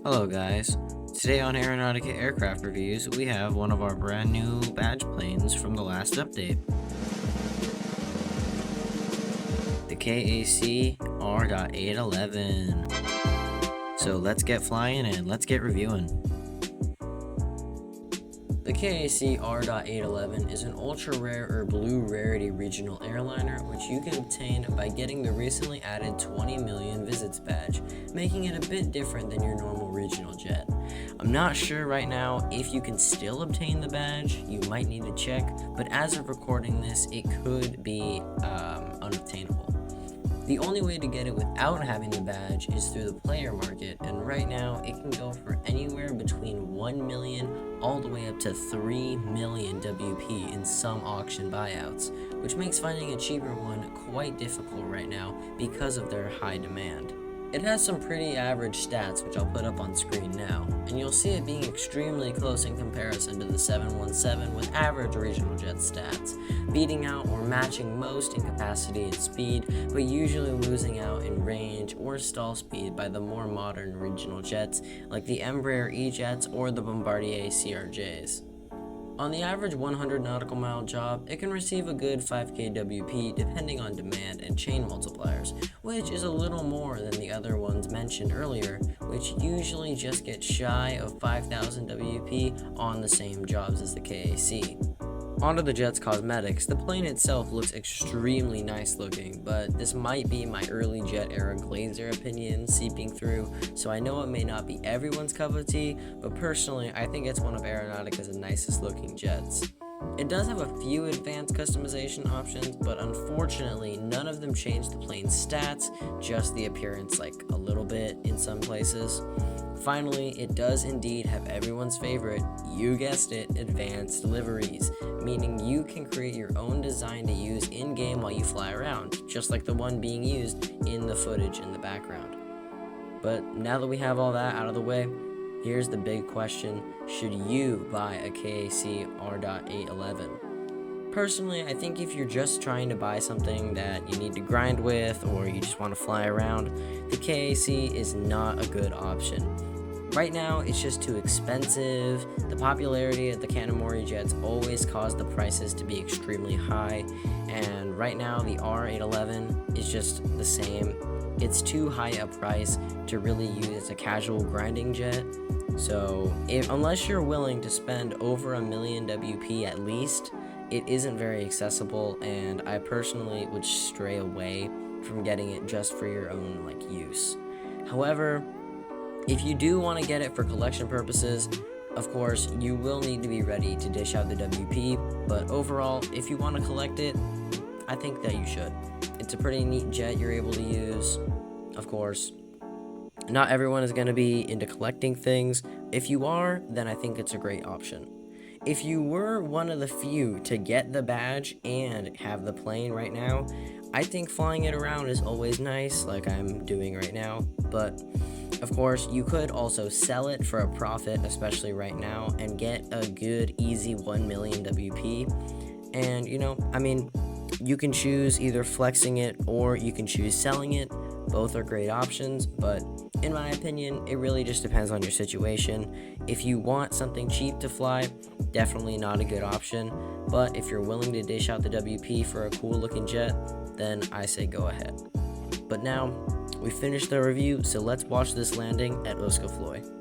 Hello guys, today on Aeronautica Aircraft Reviews, we have one of our brand new badge planes from the last update. The KAC R.811. So let's get flying and let's get reviewing. The KAC R.811 is an ultra-rare or blue rarity regional airliner which you can obtain by getting the recently added 20 million visits badge, making it a bit different than your normal regional jet. I'm not sure right now if you can still obtain the badge, you might need to check, but as of recording this, it could be unobtainable. The only way to get it without having the badge is through the player market, and right now it can go for anywhere between 1 million all the way up to 3 million WP in some auction buyouts, which makes finding a cheaper one quite difficult right now because of their high demand. It has some pretty average stats, which I'll put up on screen now, and you'll see it being extremely close in comparison to the 717 with average regional jet stats, beating out or matching most in capacity and speed, but usually losing out in range or stall speed by the more modern regional jets like the Embraer E-jets or the Bombardier CRJs. On the average 100 nautical mile job, it can receive a good 5k WP depending on demand and chain multipliers, which is a little more than the other ones mentioned earlier, which usually just get shy of 5000 WP on the same jobs as the KAC. Onto the jet's cosmetics. The plane itself looks extremely nice looking, but this might be my early jet era glazer opinion seeping through, so I know it may not be everyone's cup of tea, but personally I think it's one of Aeronautica's nicest looking jets. It does have a few advanced customization options, but unfortunately none of them change the plane's stats, just the appearance like a little bit in some places. Finally, it does indeed have everyone's favorite, you guessed it, advanced liveries, meaning you can create your own design to use in-game while you fly around, just like the one being used in the footage in the background. But now that we have all that out of the way, here's the big question: should you buy a KAC R.811? Personally, I think if you're just trying to buy something that you need to grind with or you just want to fly around, the KAC is not a good option. Right now, it's just too expensive. The popularity of the Kanamori jets always caused the prices to be extremely high, and right now the R811 is just the same. It's too high a price to really use as a casual grinding jet. So unless you're willing to spend over 1 million WP at least, it isn't very accessible, and I personally would stray away from getting it just for your own use. However, if you do want to get it for collection purposes, of course, you will need to be ready to dish out the WP, but overall, if you want to collect it, I think that you should. It's a pretty neat jet you're able to use. Of course, not everyone is going to be into collecting things. If you are, then I think it's a great option. If you were one of the few to get the badge and have the plane right now, I think flying it around is always nice, like I'm doing right now, but of course, you could also sell it for a profit, especially right now, and get a good, easy 1 million WP. And, you can choose either flexing it or you can choose selling it. Both are great options, but in my opinion, it really just depends on your situation. If you want something cheap to fly, definitely not a good option, but if you're willing to dish out the WP for a cool looking jet, then I say go ahead. But now, we finished the review, so let's watch this landing at Oskafloy.